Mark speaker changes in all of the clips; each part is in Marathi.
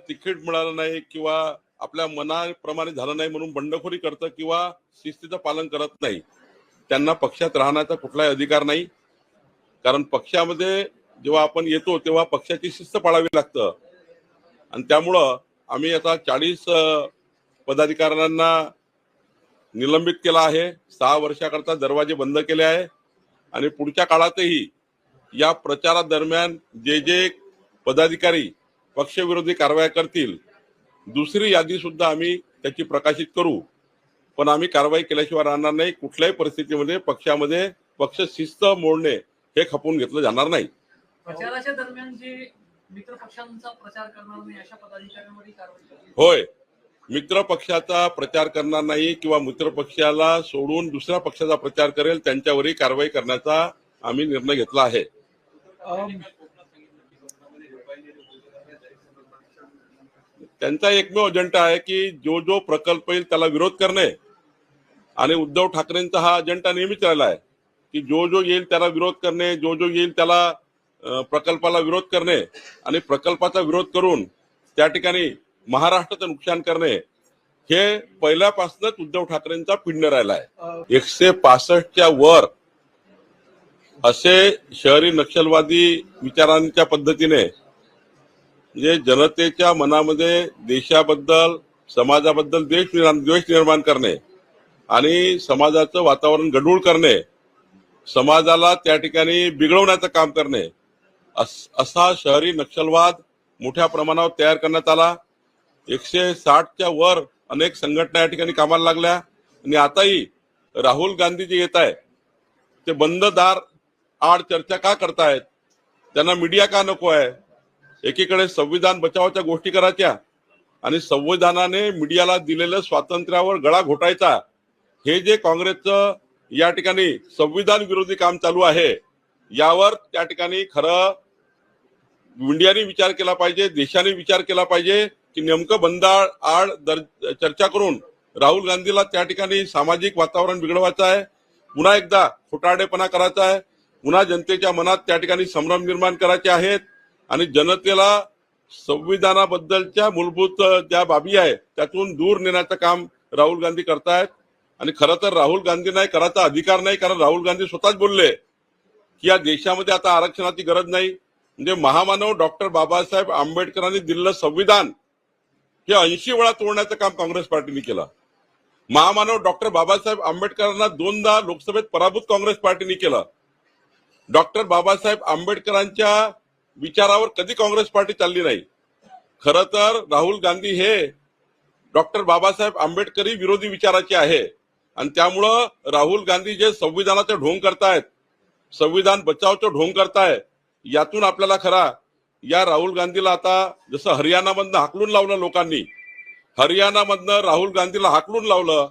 Speaker 1: तिकीट मिळालं नाही किंवा आपल्या मनाप्रमाणे झालं नाही म्हणून बंडखोरी करतं किंवा शिस्तीचं पालन करत नाही, त्यांना पक्षात राहण्याचा कुठलाही अधिकार नाही. कारण पक्षामध्ये जेव्हा आपण येतो तेव्हा पक्षाची शिस्त पाळावी लागतं. आणि त्यामुळं आम्ही आता 40 पदाधिकाऱ्यांना निलंबित केला आहे. 6 वर्षाकरता दरवाजे बंद केले आहे. आणि पुढच्या काळातही या प्रचारादरम्यान जे जे पदाधिकारी पक्षविरोधी कारवाया करतील, दुसरी यादी सुद्धा आम्ही त्याची प्रकाशित करू. पण आम्ही कारवाई केल्याशिवाय राहणार नाही. कुठल्याही परिस्थितीमध्ये पक्षामध्ये पक्ष शिस्त मोडणे हे खपवून घेतलं जाणार नाही.
Speaker 2: प्रचाराच्या दरम्यान जे मित्र पक्षांचा प्रचार करणार नाही अशा पदाधिकाऱ्यांवर कारवाई
Speaker 1: होय, मित्र पक्षाचा प्रचार करणार नाही किंवा मित्र पक्षाला सोडून दुसऱ्या पक्षाचा प्रचार करेल त्यांच्यावरही कारवाई करण्याचा आम्ही निर्णय घेतला आहे. त्यांचा एकमेव अजेंडा आहे की जो जो प्रकल्प येईल त्याला विरोध करणे. आणि उद्धव ठाकरेंचा हा अजेंडा नेहमीच राहिला आहे की जो जो येईल त्याला विरोध करणे, जो जो येईल त्याला प्रकल्पाला विरोध करणे आणि प्रकल्पाचा विरोध करून त्या ठिकाणी महाराष्ट्राचं नुकसान करणे हे पहिल्यापासूनच उद्धव ठाकरेंचा पिंड राहिला आहे. 165च्या वर असे शहरी नक्षलवादी विचारांच्या पद्धतीने म्हणजे जनतेच्या मनामध्ये देशाबद्दल समाजाबद्दल द्वेष निर्माण करणे आणि समाजाचं वातावरण गढूळ करणे, समाजाला त्या ठिकाणी बिघडवण्याचं काम करणे असा शहरी नक्षलवाद मोठ्या प्रमाणावर तयार करण्यात आला. 160च्या वर अनेक संघटना या ठिकाणी कामाला लागल्या. आणि आताही राहुल गांधी जे येत आहे ते बंद दार आड चर्चा का करतायत, त्यांना मीडिया का नको आहे. एकीकडे संविधान बचावाच्या गोष्टी करायच्या आणि संविधानाने मीडियाला दिलेलं स्वातंत्र्यावर गळा घोटायचा, हे जे काँग्रेसचं या ठिकाणी संविधान विरोधी काम चालू आहे यावर त्या ठिकाणी खरं मीडियाने विचार केला पाहिजे, देशाने विचार केला पाहिजे की नेमकं बंद आड चर्चा करून राहुल गांधीला त्या ठिकाणी सामाजिक वातावरण बिघडवायचं आहे, पुन्हा एकदा खोटारडेपणा करायचा आहे, पुन्हा जनतेच्या मनात त्या ठिकाणी संभ्रम निर्माण करायचे आहेत आणि जनतेला संविधानाबद्दलच्या मूलभूत ज्या बाबी आहेत त्यातून दूर नेण्याचं काम राहुल गांधी करतायत. आणि खरं तर राहुल गांधींना करायचा अधिकार नाही, कारण राहुल गांधी स्वतःच बोलले की या देशामध्ये आता आरक्षणाची गरज नाही. म्हणजे महामानव डॉक्टर बाबासाहेब आंबेडकरांनी दिलेलं संविधान हे 80 वेळा तोडण्याचं काम काँग्रेस पार्टीने केलं. महामानव डॉक्टर बाबासाहेब आंबेडकरांना 2दा लोकसभेत पराभूत काँग्रेस पार्टीने केलं. डॉक्टर बाबासाहेब आंबेडकरांच्या विचारावर कधी काँग्रेस पार्टी चालली नाही. खरं तर राहुल गांधी हे डॉक्टर बाबासाहेब आंबेडकरी विरोधी विचाराचे आहे. आणि त्यामुळं राहुल गांधी जे संविधानाचं ढोंग करतायत, संविधान बचावचं ढोंग करताय, यातून आपल्याला खरा या राहुल गांधीला आता जसं हरियाणामधनं हाकलून लावलं लोकांनी, हरियाणामधनं राहुल गांधीला हाकलून लावलं,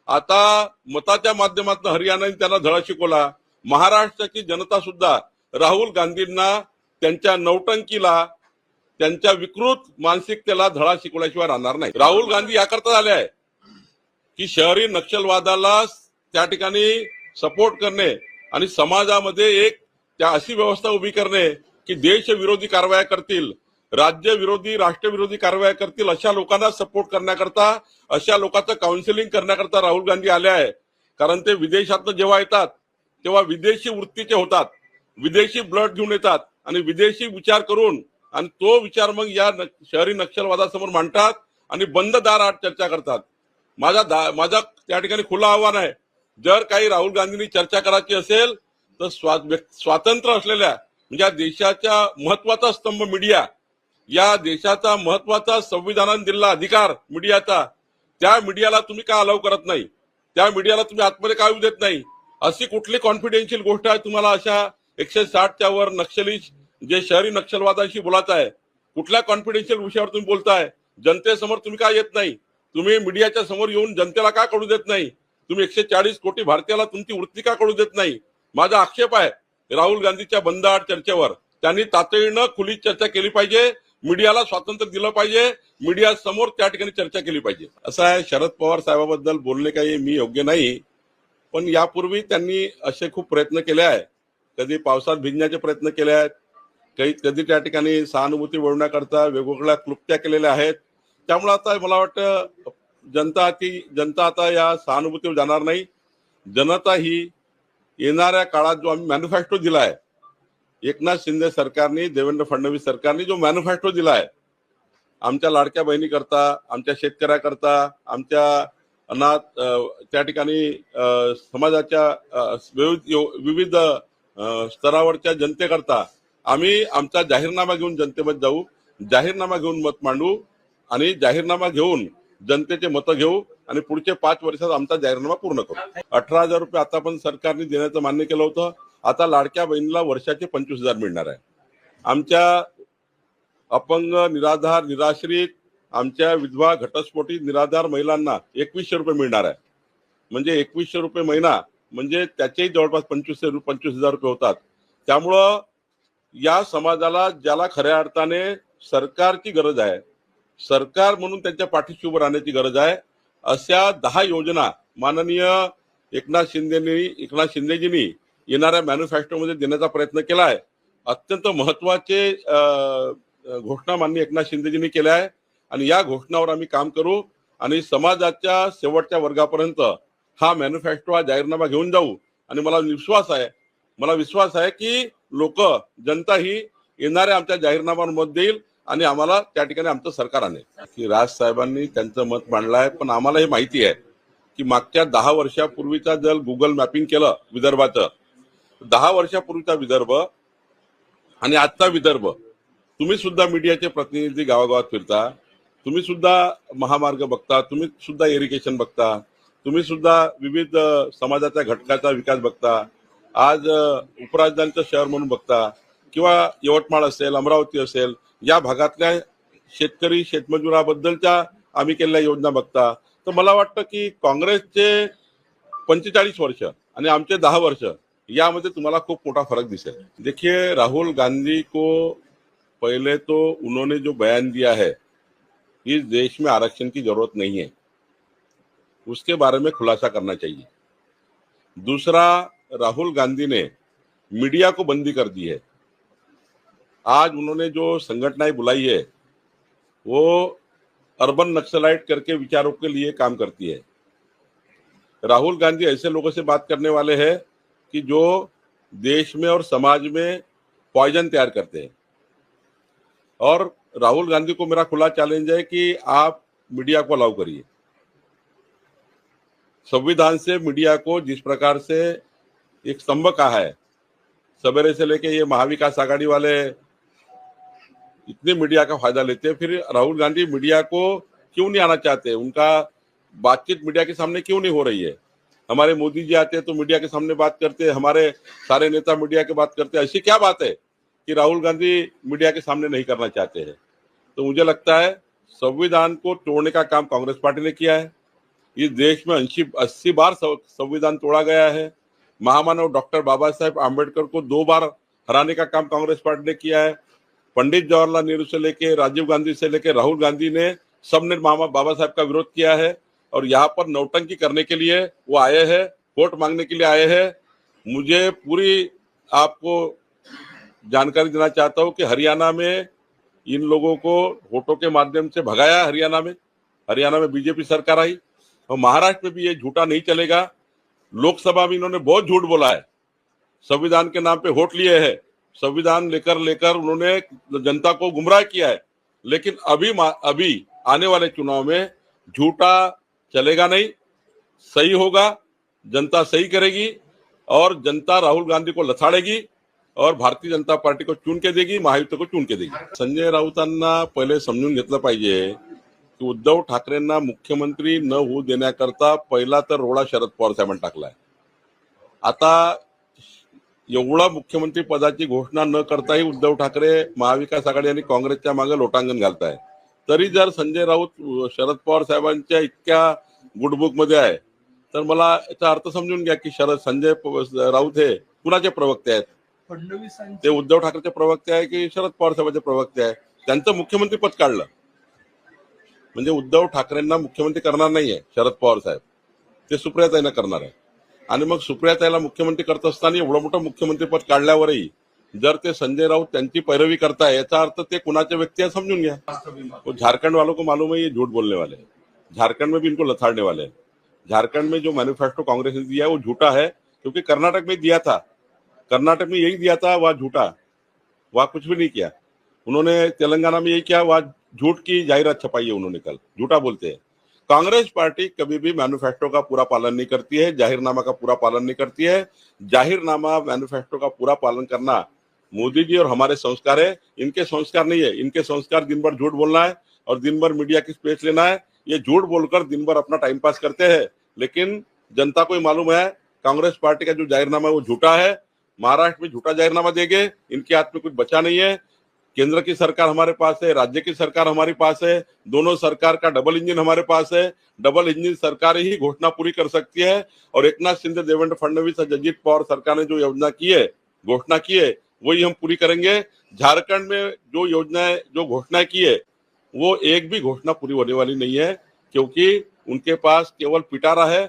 Speaker 1: आता मताच्या माध्यमातून हरियाणाने त्यांना धडा शिकवला. महाराष्ट्राची जनता सुद्धा राहुल गांधींना त्यांच्या नौटंकीला, त्यांच्या विकृत मानसिकतेला धडा शिकवल्याशिवाय राहणार नाही. राहुल गांधी याकरता आले आहे की शहरी नक्षलवादाला त्या ठिकाणी सपोर्ट करणे आणि समाजामध्ये एक त्या अशी व्यवस्था उभी करणे की देशविरोधी कारवाया करतील, राज्यविरोधी राष्ट्रविरोधी कारवाया करतील अशा लोकांना सपोर्ट करण्याकरता, अशा लोकांचं काउन्सिलिंग करण्याकरता राहुल गांधी आले आहे. कारण ते विदेशातनं जेव्हा येतात तेव्हा विदेशी वृत्तीचे होतात, विदेशी ब्लड घेऊन येतात आणि विदेशी विचार करून आणि तो विचार मग या शहरी नक्षलवादासमोर मांडतात आणि बंद दार आड चर्चा करतात. माझा त्या ठिकाणी खुला आव्हान आहे, जर काही राहुल गांधींनी चर्चा करायची असेल तर स्वातंत्र्य असलेल्या म्हणजे या देशाच्या महत्वाचा स्तंभ मीडिया, या देशाचा महत्वाचा संविधानाने दिलेला अधिकार मीडियाचा, त्या मीडियाला तुम्ही का अलाव करत नाही, त्या मीडियाला तुम्ही आतमध्ये का येऊ देत नाही. अशी कुठली कॉन्फिडेन्शियल गोष्ट आहे तुम्हाला अशा 160च्या वर नक्षली जे शहरी नक्षलवादाशी बोलायचं आहे, कुठल्या कॉन्फिडेन्शियल विषयावर तुम्ही बोलताय, जनतेसमोर तुम्ही का येत नाही, तुम्ही मीडियाच्या समोर येऊन जनतेला का कळू देत नाही, तुम्ही 140 कोटी भारतीयाला तुमची वृत्ती का कळू देत नाही. माझा आक्षेप आहे राहुल गांधीच्या बंद आड चर्चेवर. त्यांनी तातडीनं खुली चर्चा केली पाहिजे, मीडियाला स्वातंत्र्य दिलं पाहिजे, मीडिया समोर त्या ठिकाणी चर्चा केली पाहिजे. असं आहे, शरद पवार साहेबाबद्दल बोलणे काही मी योग्य नाही, पण यापूर्वी त्यांनी असे खूप प्रयत्न केले आहेत. कधी पावसात भिजण्याचे प्रयत्न केले आहेत, कधी त्या ठिकाणी सहानुभूती मिळवण्याकरता वेगवेगळ्या क्लुप्त्या केलेल्या आहेत. त्यामुळे आता मला वाटतं जनता आता या सहानुभूतीवर जाणार नाही. जनता ही येणाऱ्या काळात जो आम्ही मॅन्युफॅक्चर दिलाय, एकनाथ शिंदे सरकारने, देवेंद्र फडणवीस सरकारने जो मॅन्युफॅक्चर दिलाय आमच्या लाडक्या बहिणीकरता, आमच्या शेतकऱ्याकरता, आमच्या अनाथ त्या ठिकाणी समाजाच्या विविध स्तरावरच्या जनतेकरता आम्ही आमचा जाहीरनामा घेऊन जनतेमध्ये जाऊ, जाहीरनामा घेऊन मत मांडू आणि जाहीरनामा घेऊन जनतेचे मतं घेऊ आणि पुढचे 5 वर्षात आमचा जाहीरनामा पूर्ण करू. 18,000 रुपये आता पण सरकारने देण्याचं मान्य केलं होतं. आता लाडक्या बहिणीला वर्षाचे 25,000 मिळणार आहे. आमच्या अपंग, निराधार, निराश्रित, आमच्या विधवा, घटस्फोटित, निराधार महिलांना 2100 रुपये मिळणार आहे. म्हणजे 2100 रुपये महिना म्हणजे त्याचेही जवळपास 25,000 रुपये होतात. त्यामुळं या समाजाला, ज्याला खऱ्या अर्थाने सरकारची गरज आहे, सरकार म्हणून त्यांच्या पाठीशी उभं राहण्याची गरज आहे, अशा 10 योजना माननीय एकनाथ शिंदेजींनी येणाऱ्या मॅन्युफॅक्चरमध्ये देण्याचा प्रयत्न केला आहे. अत्यंत महत्वाचे घोषणा माननीय एकनाथ शिंदेजींनी केल्या आहे आणि या घोषणावर आम्ही काम करू आणि समाजाच्या शेवटच्या वर्गापर्यंत हा मॅन्युफॅक्चर, हा जाहीरनामा घेऊन जाऊ. आणि मला विश्वास आहे की जनता ही येणाऱ्या आमच्या जाहीरनाम्यावर मत देईल आणि आम्हाला त्या ठिकाणी आमचं सरकार आणेल. की राज साहेबांनी त्यांचं मत मांडलं आहे, पण आम्हाला हे माहिती आहे की मागच्या 10 वर्षापूर्वीचा जर गुगल मॅपिंग केलं विदर्भाचं, 10 वर्षापूर्वीचा विदर्भ आणि आजचा विदर्भ, तुम्ही सुद्धा मीडियाचे प्रतिनिधी गावागावात फिरता, तुम्ही सुद्धा महामार्ग बघता, तुम्ही सुद्धा इरिगेशन बघता, तुम्ही सुद्धा विविध समाजाच्या घटकाचा विकास बघता, आज उपराजधानीचं शहर म्हणून बघता, किंवा यवतमाळ असेल, अमरावती असेल, या भागातल्या शेतकरी शेतमजुराबद्दलच्या आम्ही केलेल्या योजना बघता. तर मला वाटतं की काँग्रेसचे 45 वर्ष आणि आमचे 10 वर्ष यामध्ये तुम्हाला खूप मोठा फर्क दिसेल. देखिए, राहुल गांधी को पहले तो उन्होंने जो बयान दिया है, इस देश में आरक्षण की जरूरत नहीं है, उसके बारे में खुलासा करना चाहिए. दूसरा, राहुल गांधी ने मीडिया को बंदी कर दी है. आज उन्होंने जो संगठनाएं बुलाई है वो अर्बन नक्सलाइट करके विचारों के लिए काम करती है. राहुल गांधी ऐसे लोगों से बात करने वाले हैं कि जो देश में और समाज में पॉइजन तैयार करते हैं. और राहुल गांधी को मेरा खुला चैलेंज है कि आप मीडिया को अलाउ करिए. संविधान से मीडिया को जिस प्रकार से एक स्तंभ कहा है, सवेरे से लेके ये महाविकास आघाड़ी वाले इतने मीडिया का फायदा लेते हैं, फिर राहुल गांधी मीडिया को क्यों नहीं आना चाहते? उनका बातचीत मीडिया के सामने क्यों नहीं हो रही है? हमारे मोदी जी आते हैं तो मीडिया के सामने बात करते हैं, हमारे सारे नेता मीडिया के बात करते हैं. ऐसी क्या बात है कि राहुल गांधी मीडिया के सामने नहीं करना चाहते हैं? तो मुझे लगता है संविधान को तोड़ने का काम कांग्रेस पार्टी ने किया है. इस देश में 80 बार संविधान तोड़ा गया है. महामानव डॉक्टर बाबा साहेब आम्बेडकर को 2 बार हराने का काम कांग्रेस पार्टी ने किया है. पंडित जवाहरलाल नेहरू से लेके राजीव गांधी से लेके राहुल गांधी ने सबने बाबा साहब का विरोध किया है और यहाँ पर नौटंकी करने के लिए वो आए हैं, वोट मांगने के लिए आए हैं. मुझे पूरी आपको जानकारी देना चाहता हूँ कि हरियाणा में इन लोगों को वोटों के माध्यम से भगाया. हरियाणा में बीजेपी सरकार आई और महाराष्ट्र में भी ये झूठा नहीं चलेगा. लोकसभा में इन्होंने बहुत झूठ बोला है, संविधान के नाम पे वोट लिए हैं, संविधान लेकर उन्होंने जनता को गुमराह किया है. लेकिन अभी आने वाले चुनाव में झूठा चलेगा नहीं, सही होगा, जनता सही करेगी और जनता राहुल गांधी को लथाड़ेगी और भारतीय जनता पार्टी को चुन के देगी, महायुति को चुन के देगी. संजय राऊतांना पहिले समजून घेतलं पाहिजे की उद्धव ठाकरेंना मुख्यमंत्री न होऊ देण्याकरता पहिला तर रोडा शरद पवार साहेबांनी टाकलाय. आता एवढा मुख्यमंत्री पदाची घोषणा न करताही उद्धव ठाकरे महाविकास आघाडी आणि काँग्रेसच्या मागे लोटांगण घालताय. तरी जर संजय राऊत शरद पवार साहेबांच्या इतक्या गुडबुक मध्ये आहे तर मला याचा अर्थ समजून घ्या की संजय राऊत हे कुणाचे प्रवक्ते आहेत? ते उद्धव ठाकरेचे प्रवक्ते आहे की शरद पवार साहेबांचे प्रवक्ते आहे? त्यांचं मुख्यमंत्री पद काढलं म्हणजे उद्धव ठाकरेंना मुख्यमंत्री करणार नाहीये शरद पवार साहेब, ते सुप्रियाताईंना करणार आहे. आणि मग सुप्रियाताईला मुख्यमंत्री करत असताना एवढं मोठं मुख्यमंत्री पद काढल्यावरही जर ते संजय राऊत त्यांची पैरवी करताय याचा अर्थ ते कुणाचे व्यक्ती आहे समजून घ्या. तो झारखंड वालों को मालूम है ये झूठ बोलने वाले हैं. झारखंड में भी इनको लथाड़ने वाले हैं. झारखंड में जो मैनिफेस्टो कांग्रेस ने दिया है वो झूठा है, क्योंकि कर्नाटक में दिया था. कर्नाटक में यही दिया था, वह झूठा, वह कुछ भी नहीं किया. उन्होंने तेलंगाना में यही किया, वह झूठ की जाहिरात छपाई है उन्होंने. कल झूठा बोलते हैं. कांग्रेस पार्टी कभी भी मैनिफेस्टो का पूरा पालन नहीं करती है, जाहिरनामा का पूरा पालन नहीं करती है. जाहिरनामा मैनिफेस्टो का पूरा पालन करना मोदी जी और हमारे संस्कार है. इनके संस्कार नहीं है. इनके संस्कार दिन भर झूठ बोलना है और दिन भर मीडिया की स्पेस लेना है. ये झूठ बोलकर दिन भर अपना टाइम पास करते हैं, लेकिन जनता को मालूम है कांग्रेस पार्टी का जो जाहिरनामा है वो झूठा है. महाराष्ट्र में झूठा जाहिरनामा देंगे, इनके हाथ में कुछ बचा नहीं है. केंद्र की सरकार हमारे पास है, राज्य की सरकार हमारे पास है, दोनों सरकार का डबल इंजन हमारे पास है. डबल इंजन सरकार ही घोषणा पूरी कर सकती है. और एकनाथ शिंदे, देवेंद्र फडणवीस और अजित पवार सरकार ने जो योजना की है, घोषणा की है, वही हम पूरी करेंगे. झारखंड में जो योजनाएं, जो घोषणाएं की है, वो एक भी घोषणा पूरी होने वाली नहीं है, क्योंकि उनके पास केवल पिटारा है,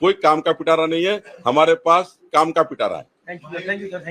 Speaker 1: कोई काम का पिटारा नहीं है. हमारे पास काम का पिटारा है.
Speaker 2: Thank you sir.